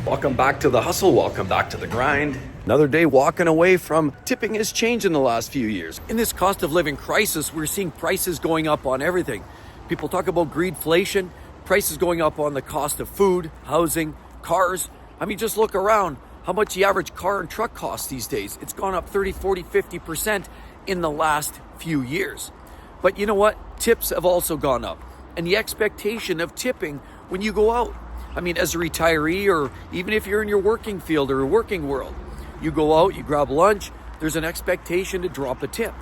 Welcome back to the hustle. Welcome back to the grind. Another day walking away from tipping has changed in the last few years. In this cost of living crisis, we're seeing prices going up on everything. People talk about greedflation, prices going up on the cost of food, housing, cars. I mean, just look around how much the average car and truck costs these days. It's gone up 30, 40, 50% in the last few years. But you know what? Tips have also gone up. And the expectation of tipping when you go out. I mean, as a retiree, or even if you're in your working field or a working world, you go out, you grab lunch, there's an expectation to drop a tip.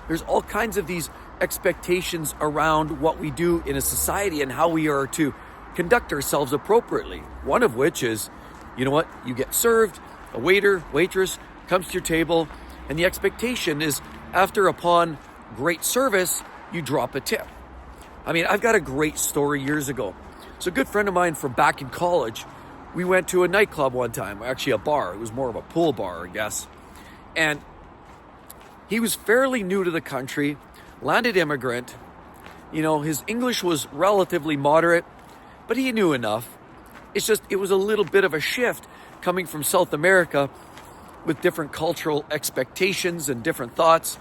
There's all kinds of these expectations around what we do in a society and how we are to conduct ourselves appropriately. One of which is, you know what, you get served, a waiter, waitress comes to your table, and the expectation is upon great service, you drop a tip. I mean, I've got a great story years ago. So a good friend of mine from back in college, we went to a nightclub one time, actually a bar. It was more of a pool bar, I guess. And he was fairly new to the country, landed immigrant. You know, his English was relatively moderate, but he knew enough. It's just, it was a little bit of a shift coming from South America with different cultural expectations and different thoughts.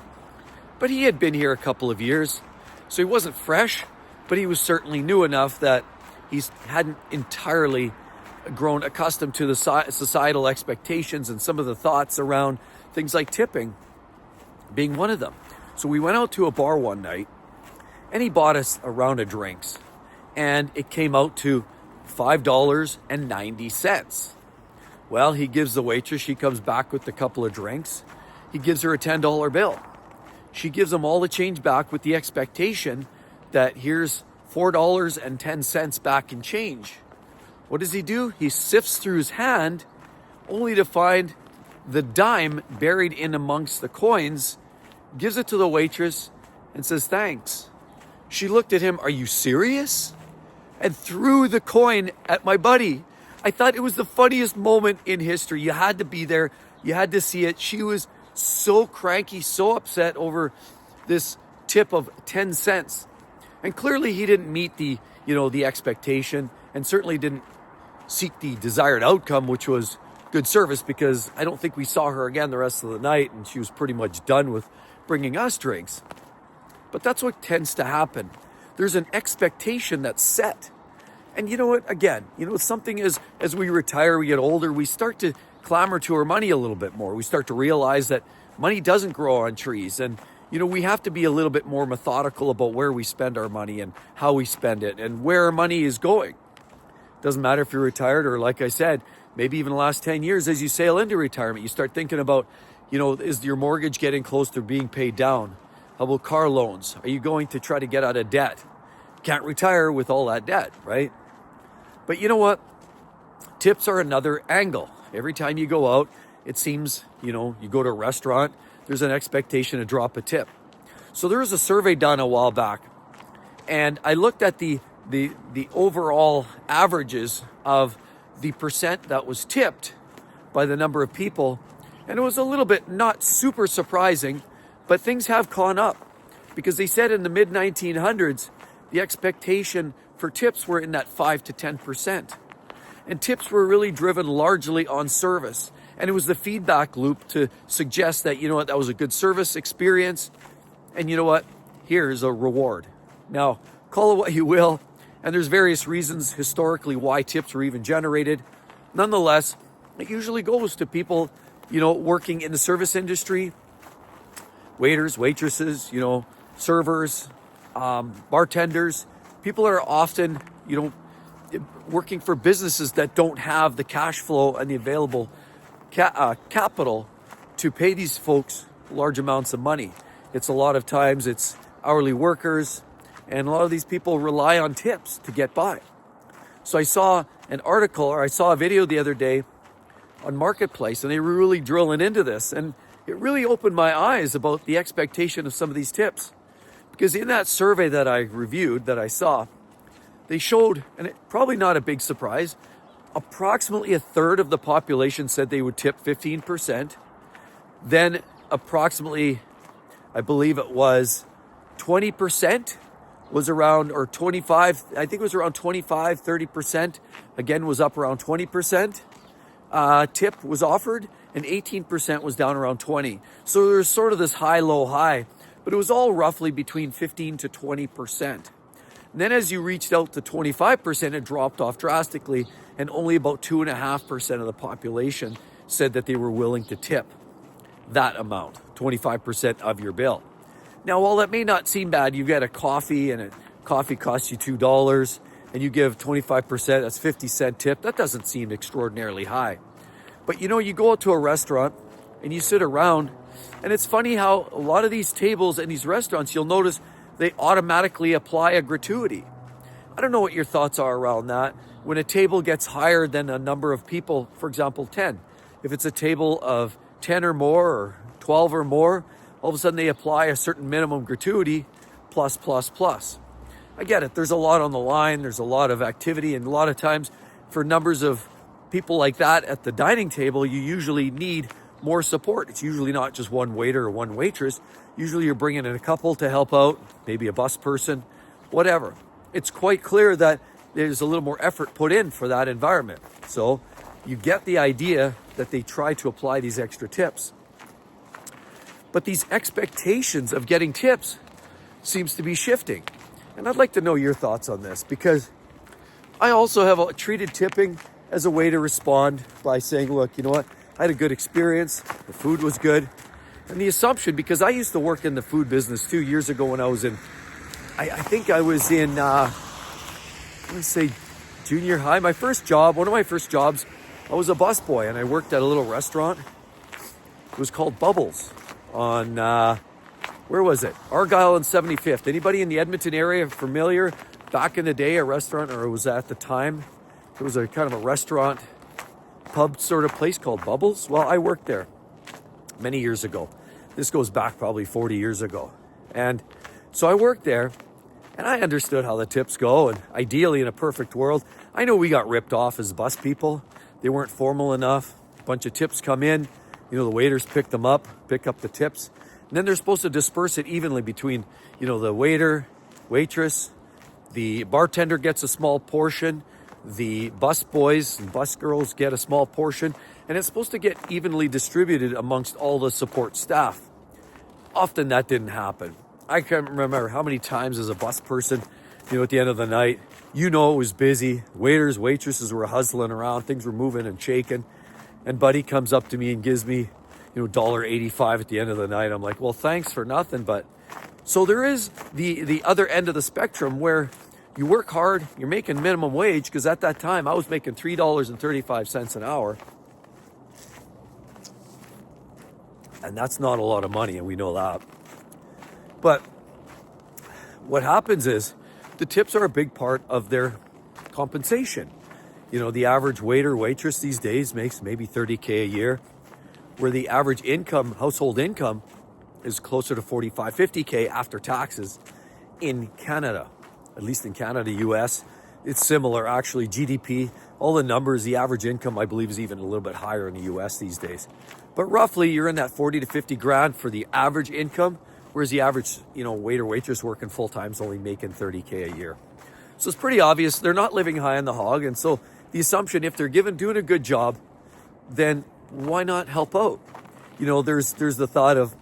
But he had been here a couple of years, so he wasn't fresh, but he was certainly new enough that he hadn't entirely grown accustomed to the societal expectations and some of the thoughts around things like tipping being one of them. So we went out to a bar one night and he bought us a round of drinks and it came out to $5.90. Well, he gives the waitress, she comes back with a couple of drinks. He gives her a $10 bill. She gives him all the change back with the expectation that here's $4.10 back in change. What does he do? He sifts through his hand only to find the dime buried in amongst the coins, gives it to the waitress and says, "Thanks." She looked at him, "Are you serious?" and threw the coin at my buddy. I thought it was the funniest moment in history. You had to be there. You had to see it. She was so cranky, so upset over this tip of 10 cents. And clearly he didn't meet the expectation and certainly didn't seek the desired outcome, which was good service, because I don't think we saw her again the rest of the night and she was pretty much done with bringing us drinks. But that's what tends to happen. There's an expectation that's set. And you know what? Again, something as we retire, we get older, we start to clamor to our money a little bit more. We start to realize that money doesn't grow on trees. And we have to be a little bit more methodical about where we spend our money and how we spend it and where our money is going. Doesn't matter if you're retired or, like I said, maybe even the last 10 years as you sail into retirement, you start thinking about, is your mortgage getting close to being paid down? How about car loans? Are you going to try to get out of debt? Can't retire with all that debt, right? But you know what? Tips are another angle. Every time you go out, it seems, you go to a restaurant, there's an expectation to drop a tip. So there was a survey done a while back, and I looked at the overall averages of the percent that was tipped by the number of people, and it was a little bit not super surprising, but things have gone up, because they said in the mid-1900s, the expectation for tips were in that 5 to 10%. And tips were really driven largely on service. And it was the feedback loop to suggest that, that was a good service experience. And you know what? Here's a reward. Now, call it what you will. And there's various reasons historically why tips were even generated. Nonetheless, it usually goes to people, working in the service industry, waiters, waitresses, servers, bartenders. People are often, working for businesses that don't have the cash flow and the available capital to pay these folks large amounts of money. It's a lot of times it's hourly workers, and a lot of these people rely on tips to get by. So I saw a video the other day on Marketplace, and they were really drilling into this, and it really opened my eyes about the expectation of some of these tips. Because in that survey that I reviewed, that I saw, they showed, and probably not a big surprise, approximately a third of the population said they would tip 15%. Then approximately, I believe it was 20% was around, or 25, I think it was around 25, 30%. Again, was up around 20%. Tip was offered, and 18% was down around 20. So there's sort of this high, low, high, but it was all roughly between 15 to 20%. And then as you reached out to 25%, it dropped off drastically, and only about 2.5% of the population said that they were willing to tip that amount, 25% of your bill. Now, while that may not seem bad, you get a coffee and a coffee costs you $2 and you give 25%, that's 50-cent tip. That doesn't seem extraordinarily high. But you go out to a restaurant and you sit around, and it's funny how a lot of these tables in these restaurants, you'll notice they automatically apply a gratuity. I don't know what your thoughts are around that. When a table gets higher than a number of people, for example, 10. If it's a table of 10 or more or 12 or more, all of a sudden they apply a certain minimum gratuity, plus, plus, plus. I get it. There's a lot on the line. There's a lot of activity. And a lot of times for numbers of people like that at the dining table, you usually need more support. It's usually not just one waiter or one waitress. Usually you're bringing in a couple to help out, maybe a bus person, whatever. It's quite clear that there's a little more effort put in for that environment. So you get the idea that they try to apply these extra tips. But these expectations of getting tips seems to be shifting. And I'd like to know your thoughts on this, because I also have treated tipping as a way to respond by saying, look, you know what? I had a good experience. The food was good. And the assumption, because I used to work in the food business 2 years ago when I was in, I think I was in, let's say junior high. One of my first jobs, I was a busboy and I worked at a little restaurant. It was called Bubbles on, where was it? Argyle and 75th. Anybody in the Edmonton area familiar? Back in the day, a restaurant, or it was at the time, it was a kind of a restaurant, pub sort of place called Bubbles. Well, I worked there many years ago. This goes back probably 40 years ago. And so I worked there and I understood how the tips go. And ideally, in a perfect world, I know we got ripped off as bus people. They weren't formal enough. A bunch of tips come in. The waiters pick up the tips. And then they're supposed to disperse it evenly between, the waiter, waitress, the bartender gets a small portion, the bus boys and bus girls get a small portion, and it's supposed to get evenly distributed amongst all the support staff. Often that didn't happen. I can't remember how many times as a bus person, at the end of the night, it was busy. Waiters, waitresses were hustling around, things were moving and shaking. And buddy comes up to me and gives me, $1.85 at the end of the night. I'm like, well, thanks for nothing. But so there is the other end of the spectrum where you work hard, you're making minimum wage, because at that time I was making $3.35 an hour. And that's not a lot of money, and we know that. But what happens is the tips are a big part of their compensation. The average waiter, waitress these days makes maybe $30K a year, where the average household income is closer to $45, $50K after taxes in Canada. At least in Canada, US, it's similar. Actually, GDP, all the numbers, the average income, I believe, is even a little bit higher in the US these days. But roughly, you're in that 40 to 50 grand for the average income, whereas the average, waiter, waitress working full time is only making $30K a year. So it's pretty obvious they're not living high on the hog. And so the assumption, if they're doing a good job, then why not help out? There's the thought of,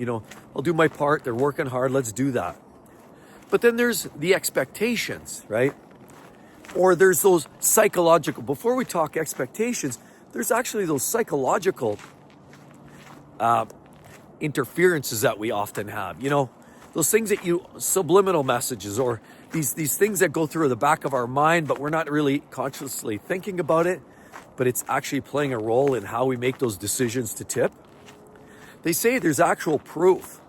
I'll do my part. They're working hard. Let's do that. But then there's the expectations, right? Or there's those psychological, before we talk expectations, there's actually those psychological interferences that we often have. Those things that subliminal messages, or these things that go through the back of our mind, but we're not really consciously thinking about it, but it's actually playing a role in how we make those decisions to tip. They say there's actual proof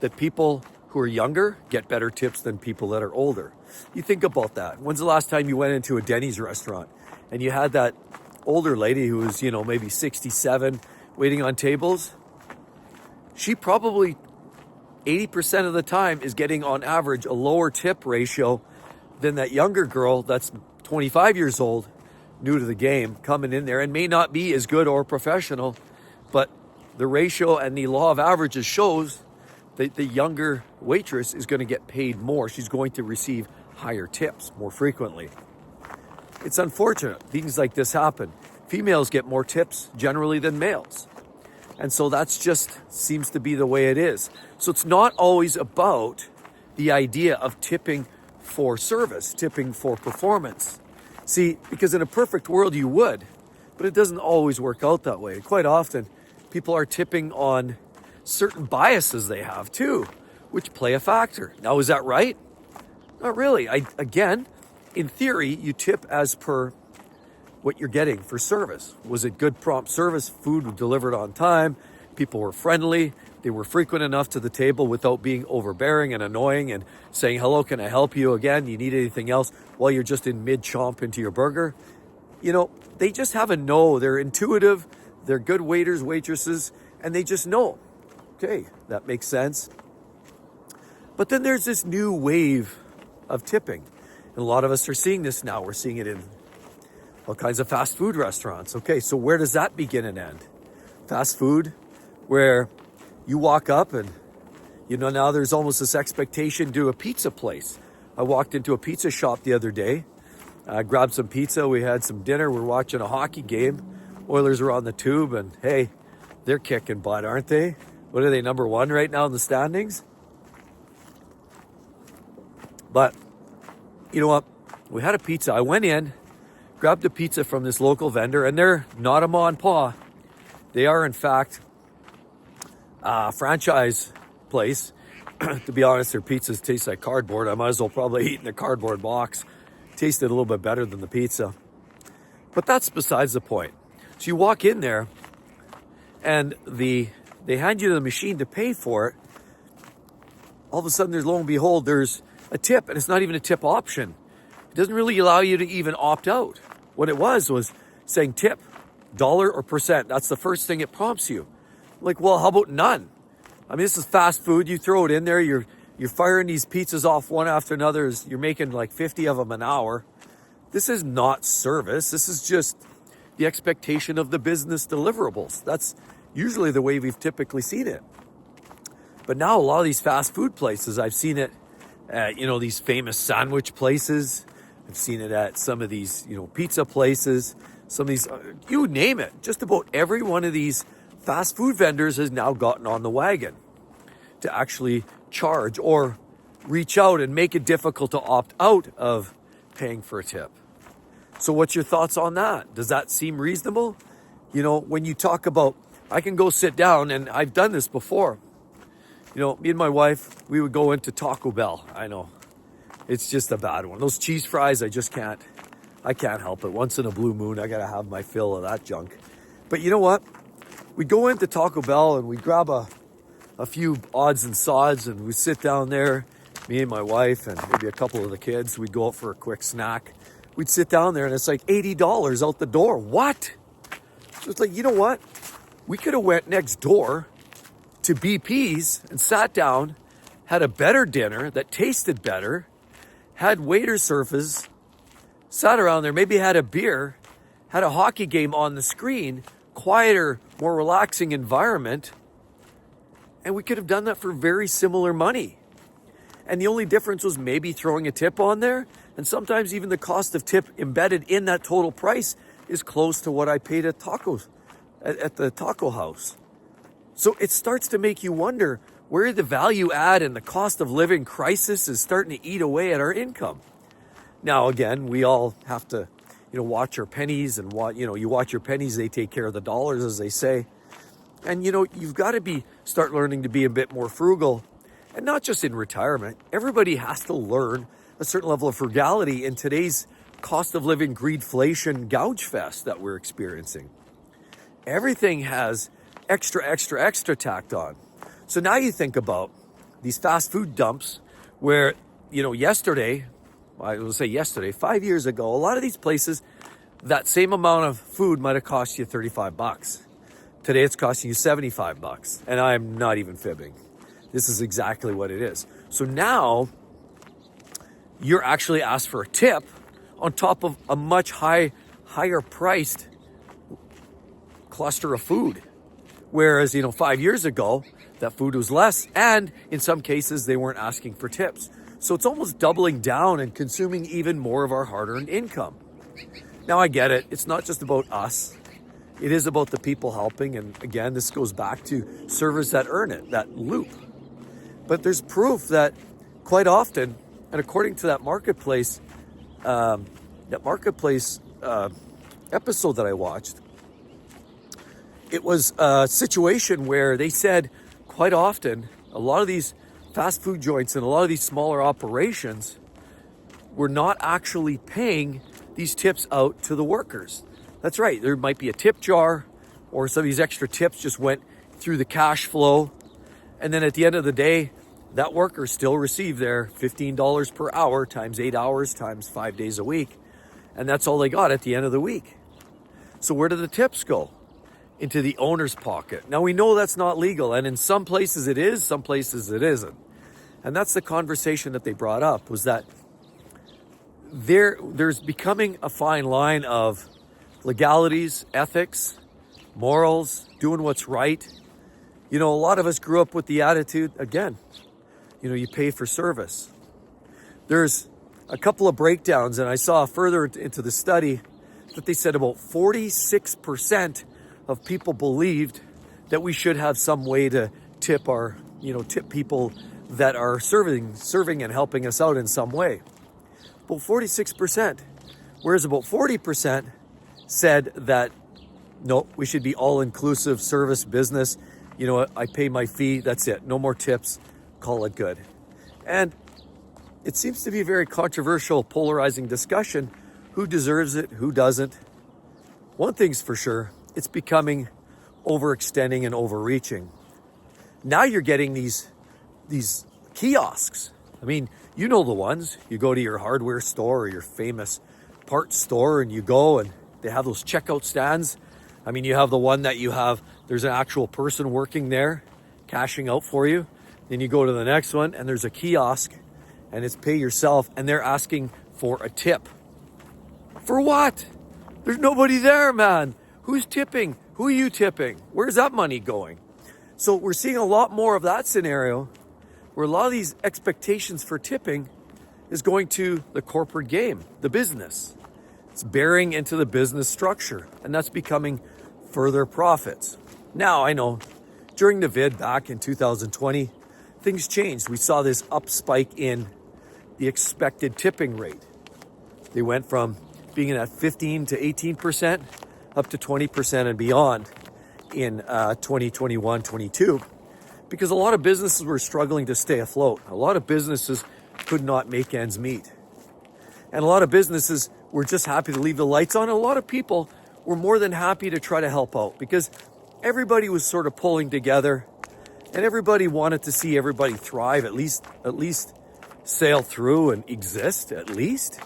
that people who are younger get better tips than people that are older. You think about that. When's the last time you went into a Denny's restaurant and you had that older lady who was, maybe 67 waiting on tables? She probably 80% of the time is getting on average a lower tip ratio than that younger girl that's 25 years old, new to the game, coming in there and may not be as good or professional, but the ratio and the law of averages shows the younger waitress is going to get paid more. She's going to receive higher tips more frequently. It's unfortunate things like this happen. Females get more tips generally than males. And so that's just seems to be the way it is. So it's not always about the idea of tipping for service, tipping for performance. See, because in a perfect world you would, but it doesn't always work out that way. Quite often, people are tipping on certain biases they have too, which play a factor. Now, is that right? Not really. Again, in theory, you tip as per what you're getting for service. Was it good prompt service? Food was delivered on time. People were friendly. They were frequent enough to the table without being overbearing and annoying and saying, hello, can I help you again? You need anything else while you're just in mid-chomp into your burger? You know, they just have a know. They're intuitive. They're good waiters, waitresses, and they just know. Okay, that makes sense. But then there's this new wave of tipping. And a lot of us are seeing this now. We're seeing it in all kinds of fast food restaurants. Okay, so where does that begin and end? Fast food, where you walk up and, you know, now there's almost this expectation to a pizza place. I walked into a pizza shop the other day. I grabbed some pizza. We had some dinner. We're watching a hockey game. Oilers are on the tube, and hey, they're kicking butt, aren't they? What are they, number one right now in the standings? But you know what? We had a pizza. I went in, grabbed a pizza from this local vendor, and they're not a ma and pa. They are, in fact, a franchise place. To be honest, their pizzas taste like cardboard. I might as well probably eat in a cardboard box. Tasted a little bit better than the pizza. But that's besides the point. So you walk in there, and they hand you the machine to pay for it. All of a sudden, lo and behold, there's a tip, and it's not even a tip option. It doesn't really allow you to even opt out. What it was saying tip, dollar or percent. That's the first thing it prompts you. Like, well, how about none? I mean, this is fast food. You throw it in there. You're firing these pizzas off one after another. You're making like 50 of them an hour. This is not service. This is just the expectation of the business deliverables. That's usually the way we've typically seen it. But now a lot of these fast food places, I've seen it at, you know, these famous sandwich places. I've seen it at some of these, you know, pizza places, some of these, you name it. Just about every one of these fast food vendors has now gotten on the wagon to actually charge or reach out and make it difficult to opt out of paying for a tip. So what's your thoughts on that? Does that seem reasonable? You know, when you talk about, I can go sit down, and I've done this before. You know, me and my wife, we would go into Taco Bell. I know, it's just a bad one. Those cheese fries, I can't help it. Once in a blue moon, I gotta have my fill of that junk. But you know what? We go into Taco Bell and we grab a few odds and sods, and we sit down there, me and my wife and maybe a couple of the kids. We'd go out for a quick snack. We'd sit down there, and it's like $80 out the door. What? So it's like, you know what? We could have went next door to BP's and sat down, had a better dinner that tasted better, had waiter service, sat around there, maybe had a beer, had a hockey game on the screen, quieter, more relaxing environment, and we could have done that for very similar money. And the only difference was maybe throwing a tip on there, and sometimes even the cost of tip embedded in that total price is close to what I paid at tacos at the taco house. So it starts to make you wonder where the value add and the cost of living crisis is starting to eat away at our income. Now, again, we all have to, you know, watch our pennies, and you watch your pennies, they take care of the dollars, as they say. And, you know, you've got to start learning to be a bit more frugal, and not just in retirement. Everybody has to learn a certain level of frugality in today's cost of living greedflation gouge fest that we're experiencing. Everything has extra tacked on. So now you think about these fast food dumps where, you know, I will say yesterday, 5 years ago, a lot of these places, that same amount of food might have cost you $35. Today it's costing you $75. And I'm not even fibbing. This is exactly what it is. So now you're actually asked for a tip on top of a much higher priced cluster of food. Whereas, you know, 5 years ago, that food was less, and in some cases they weren't asking for tips. So it's almost doubling down and consuming even more of our hard-earned income. Now I get it, it's not just about us. It is about the people helping, and again, this goes back to servers that earn it, that loop. But there's proof that quite often, and according to that marketplace episode that I watched, it was a situation where they said quite often a lot of these fast food joints and a lot of these smaller operations were not actually paying these tips out to the workers. That's right, there might be a tip jar, or some of these extra tips just went through the cash flow, and then at the end of the day, that worker still received their $15 per hour times 8 hours times 5 days a week, and that's all they got at the end of the week. So where do the tips go? Into the owner's pocket. Now we know that's not legal, and in some places it is, some places it isn't. And that's the conversation that they brought up, was that there's becoming a fine line of legalities, ethics, morals, doing what's right. You know, a lot of us grew up with the attitude, again, you know, you pay for service. There's a couple of breakdowns, and I saw further into the study that they said about 46% of people believed that we should have some way to tip tip people that are serving and helping us out in some way. About 46%. Whereas about 40% said that, no, we should be all-inclusive service business. You know what, I pay my fee, that's it. No more tips, call it good. And it seems to be a very controversial, polarizing discussion. Who deserves it, who doesn't? One thing's for sure, it's becoming overextending and overreaching. Now you're getting these kiosks. I mean, you know the ones. You go to your hardware store or your famous parts store, and you go and they have those checkout stands. I mean, you have the one that there's an actual person working there cashing out for you. Then you go to the next one and there's a kiosk and it's pay yourself, and they're asking for a tip. For what? There's nobody there, man. Who's tipping? Who are you tipping? Where's that money going? So we're seeing a lot more of that scenario where a lot of these expectations for tipping is going to the corporate game, the business. It's bearing into the business structure, and that's becoming further profits. Now, I know during the vid back in 2020, things changed. We saw this up spike in the expected tipping rate. They went from being at 15 to 18% up to 20% and beyond in 2021-22, because a lot of businesses were struggling to stay afloat. A lot of businesses could not make ends meet. And a lot of businesses were just happy to leave the lights on. And a lot of people were more than happy to try to help out, because everybody was sort of pulling together and everybody wanted to see everybody thrive, at least sail through and exist at least.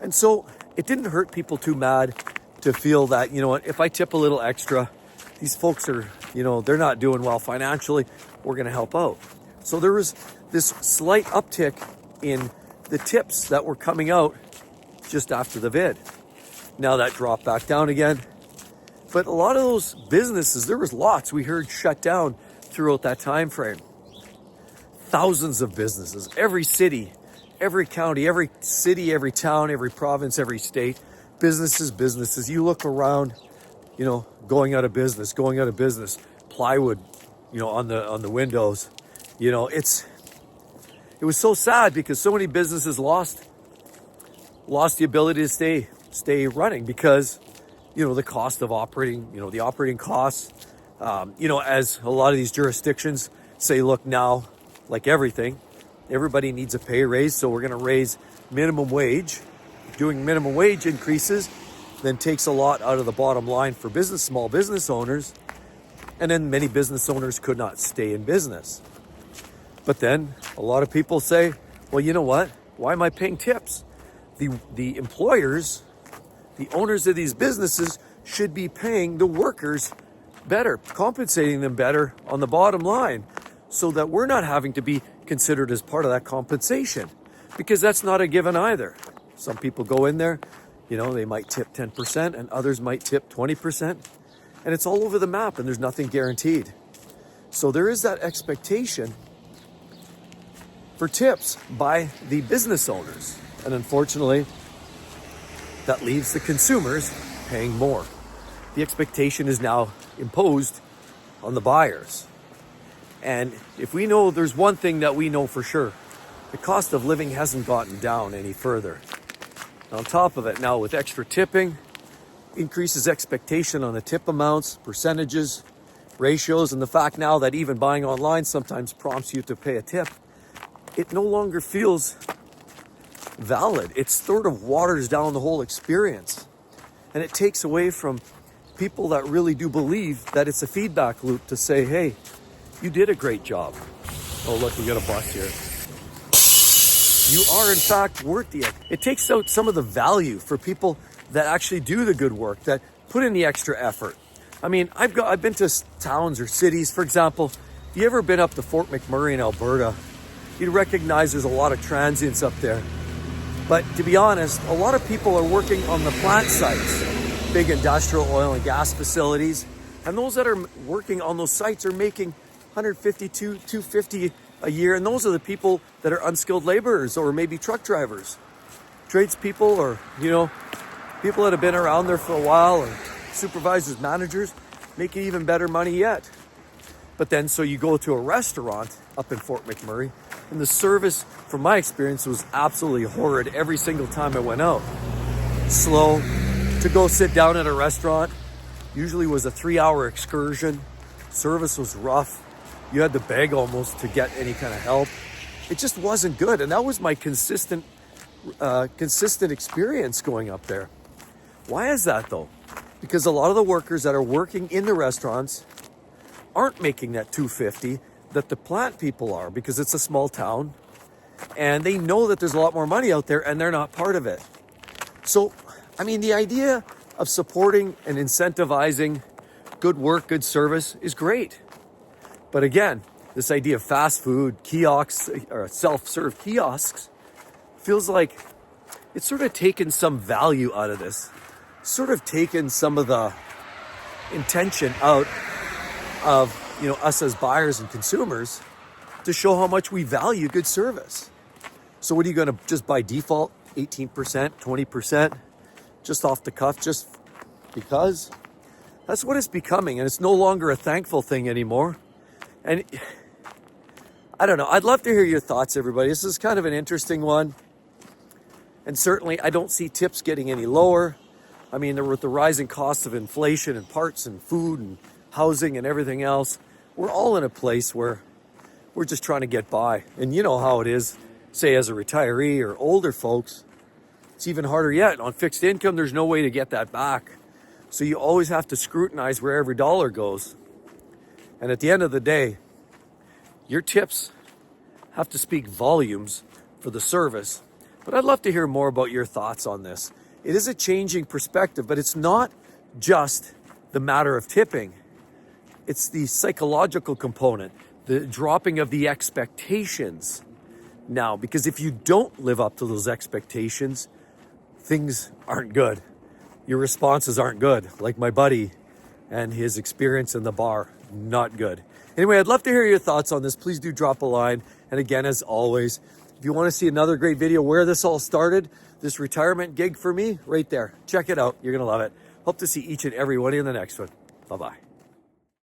And so it didn't hurt people too mad to feel that, you know what, if I tip a little extra, these folks are, you know, they're not doing well financially, we're going to help out. So there was this slight uptick in the tips that were coming out just after the vid. Now that dropped back down again. But a lot of those businesses, there was lots we heard shut down throughout that time frame. Thousands of businesses, every city, every county, every city, every town, every province, every state, businesses. You look around, you know, going out of business, plywood, you know, on the windows. You know, it was so sad because so many businesses lost the ability to stay running because, you know, the cost of operating, you know, the operating costs, you know, as a lot of these jurisdictions say, look, now, like everything, everybody needs a pay raise, so we're going to raise minimum wage. Doing minimum wage increases then takes a lot out of the bottom line for small business owners, and then many business owners could not stay in business. But then a lot of people say, well, you know what? Why am I paying tips? The employers, the owners of these businesses should be paying the workers better, compensating them better on the bottom line, so that we're not having to be considered as part of that compensation, because that's not a given either. Some people go in there, you know, they might tip 10% and others might tip 20%, and it's all over the map and there's nothing guaranteed. So there is that expectation for tips by the business owners. And unfortunately, that leaves the consumers paying more. The expectation is now imposed on the buyers. And if we know, there's one thing that we know for sure, the cost of living hasn't gotten down any further. On top of it, now with extra tipping, increases expectation on the tip amounts, percentages, ratios, and the fact now that even buying online sometimes prompts you to pay a tip, it no longer feels valid. It sort of waters down the whole experience. And it takes away from people that really do believe that it's a feedback loop to say, hey, you did a great job. Oh, look, we got a bus here. You are, in fact, worth it. It takes out some of the value for people that actually do the good work, that put in the extra effort. I mean, I've been to towns or cities, for example, if you ever been up to Fort McMurray in Alberta, you'd recognize there's a lot of transients up there. But to be honest, a lot of people are working on the plant sites, big industrial oil and gas facilities, and those that are working on those sites are making $150 to $250 a year, and those are the people that are unskilled laborers or maybe truck drivers, tradespeople, or people that have been around there for a while, or supervisors, managers, making even better money yet. But then, so you go to a restaurant up in Fort McMurray, and the service, from my experience, was absolutely horrid every single time I went out. Slow. To go sit down at a restaurant usually was a 3-hour excursion. Service was rough. You had to beg almost to get any kind of help. It just wasn't good. And that was my consistent experience going up there. Why is that though? Because a lot of the workers that are working in the restaurants aren't making that $250 that the plant people are, because it's a small town and they know that there's a lot more money out there and they're not part of it. So, I mean, the idea of supporting and incentivizing good work, good service is great. But again, this idea of fast food, kiosks, or self-serve kiosks, feels like it's sort of taken some value out of this. Sort of taken some of the intention out of us as buyers and consumers to show how much we value good service. So what are you going to just by default 18%, 20%, just off the cuff, just because? That's what it's becoming, and it's no longer a thankful thing anymore. And I don't know. I'd love to hear your thoughts, everybody. This is kind of an interesting one. And certainly I don't see tips getting any lower. I mean, with the rising costs of inflation and parts and food and housing and everything else, we're all in a place where we're just trying to get by. And you know how it is, say as a retiree or older folks, it's even harder yet. On fixed income, there's no way to get that back. So you always have to scrutinize where every dollar goes. And at the end of the day, your tips have to speak volumes for the service. But I'd love to hear more about your thoughts on this. It is a changing perspective, but it's not just the matter of tipping. It's the psychological component, the dropping of the expectations now. Because if you don't live up to those expectations, things aren't good. Your responses aren't good. Like my buddy and his experience in the bar, not good. Anyway, I'd love to hear your thoughts on this. Please do drop a line. And again, as always, if you want to see another great video where this all started, this retirement gig for me, right there. Check it out. You're going to love it. Hope to see each and every one in the next one. Bye-bye.